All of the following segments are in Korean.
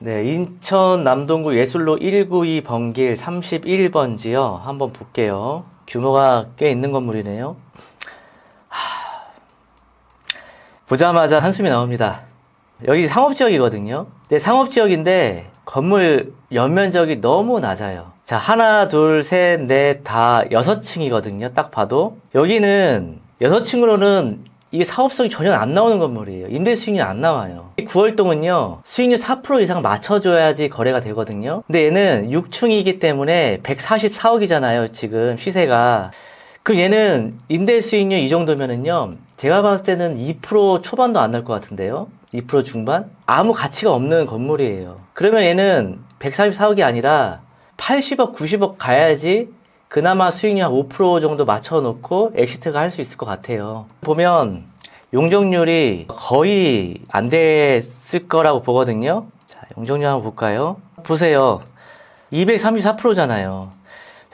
네, 인천 남동구 예술로 192 번길 31번지요. 한번 볼게요. 규모가 꽤 있는 건물이네요. 보자마자 한숨이 나옵니다. 여기 상업지역이거든요. 네, 상업지역인데 건물 연면적이 너무 낮아요. 자, 하나, 둘, 셋, 넷, 다 6층이거든요. 딱 봐도. 여기는 6층으로는 이게 사업성이 전혀 안 나오는 건물이에요. 임대 수익률이 안 나와요. 9월동은요, 수익률 4% 이상 맞춰줘야지 거래가 되거든요. 근데 얘는 6층이기 때문에 144억이잖아요, 지금 시세가. 그럼 얘는 임대 수익률 이 정도면은요, 제가 봤을 때는 2% 초반도 안 날 것 같은데요? 2% 중반? 아무 가치가 없는 건물이에요. 그러면 얘는 144억이 아니라 80억, 90억 가야지 그나마 수익률 한 5% 정도 맞춰놓고 엑시트가 할 수 있을 것 같아요. 보면 용적률이 거의 안 됐을 거라고 보거든요. 자, 용적률 한번 볼까요? 보세요. 234%잖아요.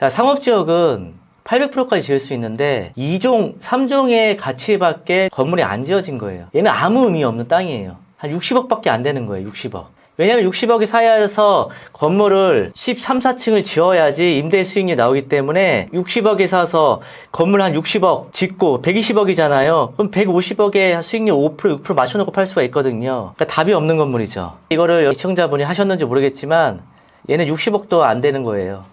자, 상업지역은 800%까지 지을 수 있는데 2종, 3종의 가치밖에 건물이 안 지어진 거예요. 얘는 아무 의미 없는 땅이에요. 한 60억밖에 안 되는 거예요. 60억. 왜냐면 60억이 사야 해서 건물을 13, 4층을 지어야지 임대 수익률이 나오기 때문에 60억에 사서 건물 한 60억 짓고 120억이잖아요. 그럼 150억에 수익률 5%, 6% 맞춰놓고 팔 수가 있거든요. 그러니까 답이 없는 건물이죠. 이거를 시청자분이 하셨는지 모르겠지만 얘는 60억도 안 되는 거예요.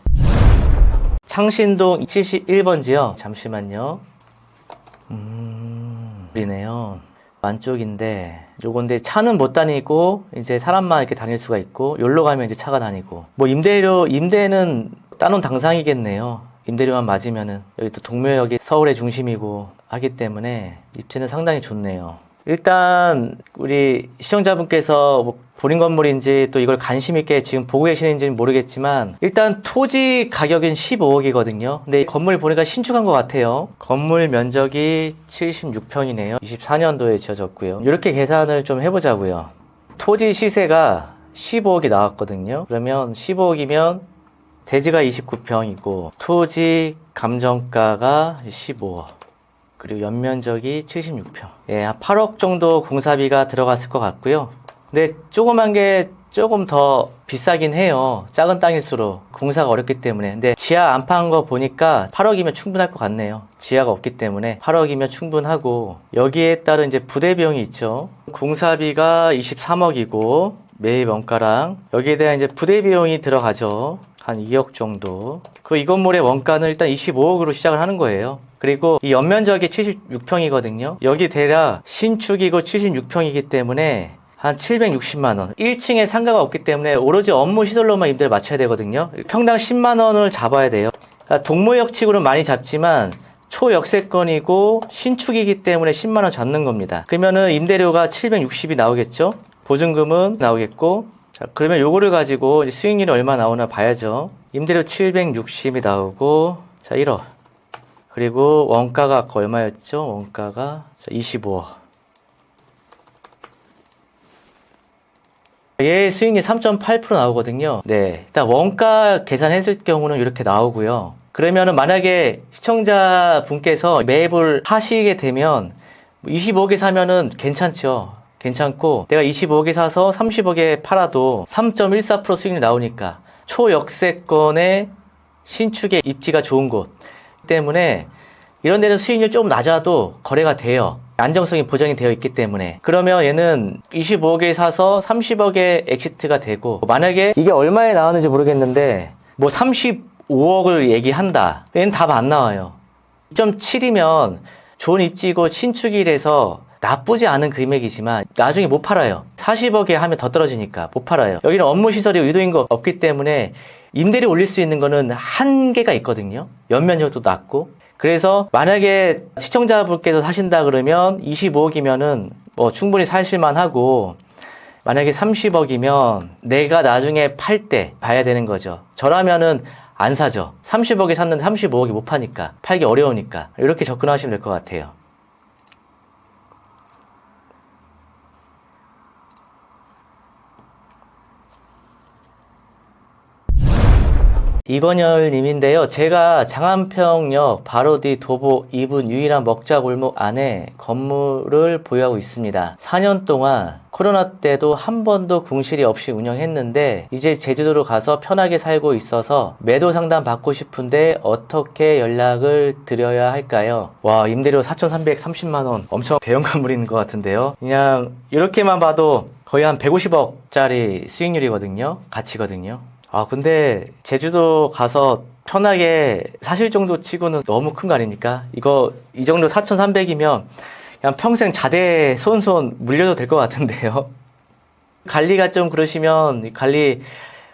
창신동 71번지요. 잠시만요. 이네요. 안쪽인데 요건데 차는 못 다니고 이제 사람만 이렇게 다닐 수가 있고 여기로 가면 이제 차가 다니고 뭐 임대는 따놓은 당상이겠네요. 임대료만 맞으면은 여기 또 동묘역이 서울의 중심이고 하기 때문에 입지는 상당히 좋네요. 일단 우리 시청자분께서 뭐 본인 건물인지 또 이걸 관심 있게 지금 보고 계시는지는 모르겠지만 일단 토지 가격은 15억이거든요. 근데 이 건물 보니까 신축한 것 같아요. 건물 면적이 76평이네요. 24년도에 지어졌고요. 이렇게 계산을 좀 해보자고요. 토지 시세가 15억이 나왔거든요. 그러면 15억이면 대지가 29평이고 토지 감정가가 15억. 그리고 연면적이 76평. 예, 한 8억 정도 공사비가 들어갔을 것 같고요. 근데 조그만 게 조금 더 비싸긴 해요. 작은 땅일수록 공사가 어렵기 때문에. 근데 지하 안파한 거 보니까 8억이면 충분할 것 같네요. 지하가 없기 때문에 8억이면 충분하고 여기에 따른 이제 부대 비용이 있죠. 공사비가 23억이고 매입 원가랑 여기에 대한 이제 부대 비용이 들어가죠. 한 2억 정도. 이 건물의 원가는 일단 25억으로 시작을 하는 거예요. 그리고 이 연면적이 76평이거든요. 여기 대략 신축이고 76평이기 때문에 한 760만원. 1층에 상가가 없기 때문에 오로지 업무 시설로만 임대를 맞춰야 되거든요. 평당 10만원을 잡아야 돼요. 그러니까 동묘역 칙으로는 많이 잡지만 초역세권이고 신축이기 때문에 10만원 잡는 겁니다. 그러면은 임대료가 760이 나오겠죠? 보증금은 나오겠고, 자, 그러면 요거를 가지고 이제 수익률이 얼마 나오나 봐야죠. 임대료 760이 나오고, 자, 1억. 그리고 원가가 아까 얼마였죠? 원가가 25억. 얘 수익률 3.8% 나오거든요. 네. 일단 원가 계산했을 경우는 이렇게 나오고요. 그러면은 만약에 시청자분께서 매입을 하시게 되면 25억에 사면은 괜찮죠. 괜찮고 내가 25억에 사서 30억에 팔아도 3.14% 수익률이 나오니까 초역세권의 신축의 입지가 좋은 곳 때문에 이런 데는 수익률이 조금 낮아도 거래가 돼요. 안정성이 보장이 되어 있기 때문에. 그러면 얘는 25억에 사서 30억에 엑시트가 되고, 만약에 이게 얼마에 나왔는지 모르겠는데 뭐 35억을 얘기한다. 얘는 답 안 나와요. 2.7이면 좋은 입지고 신축이라서 나쁘지 않은 금액이지만 나중에 못 팔아요. 40억에 하면 더 떨어지니까 못 팔아요. 여기는 업무 시설이 의도인 거 없기 때문에 임대료 올릴 수 있는 거는 한계가 있거든요. 연면적도 낮고. 그래서 만약에 시청자분께서 사신다 그러면 25억이면은 뭐 충분히 사실만 하고, 만약에 30억이면 내가 나중에 팔 때 봐야 되는 거죠. 저라면은 안 사죠. 30억에 샀는데 35억이 못 파니까, 팔기 어려우니까. 이렇게 접근하시면 될 것 같아요. 이건열 님인데요. 제가 장안평역 바로 뒤 도보 2분 유일한 먹자골목 안에 건물을 보유하고 있습니다. 4년 동안 코로나 때도 한 번도 공실이 없이 운영했는데 이제 제주도로 가서 편하게 살고 있어서 매도 상담 받고 싶은데 어떻게 연락을 드려야 할까요? 와, 임대료 4,330만 원. 엄청 대형 건물인 것 같은데요. 그냥 이렇게만 봐도 거의 한 150억짜리 수익률이거든요. 가치거든요. 아, 근데 제주도 가서 편하게 사실 정도 치고는 너무 큰 거 아닙니까? 이 정도 4,300이면 그냥 평생 자대 손손 물려도 될 것 같은데요. 관리가 좀 그러시면 관리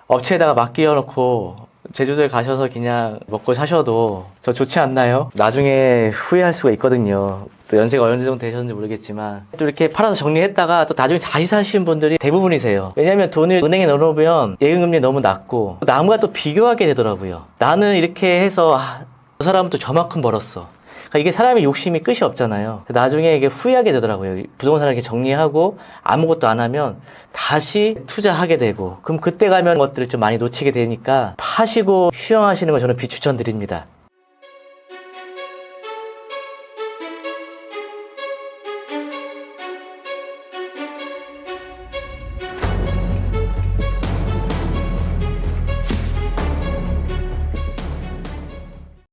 업체에다가 맡겨놓고 제주도에 가셔서 그냥 먹고 사셔도 저 좋지 않나요? 나중에 후회할 수가 있거든요. 또 연세가 어느 정도 되셨는지 모르겠지만 또 이렇게 팔아서 정리했다가 또 나중에 다시 사시는 분들이 대부분이세요. 왜냐하면 돈을 은행에 넣어놓으면 예금금리 너무 낮고 남과 또 비교하게 되더라고요. 나는 이렇게 해서 저 사람은 또 저만큼 벌었어. 그러니까 이게 사람의 욕심이 끝이 없잖아요. 나중에 이게 후회하게 되더라고요. 부동산을 이렇게 정리하고 아무것도 안 하면 다시 투자하게 되고 그럼 그때 가면 것들을 좀 많이 놓치게 되니까 파시고 휴양하시는 걸 저는 비추천드립니다.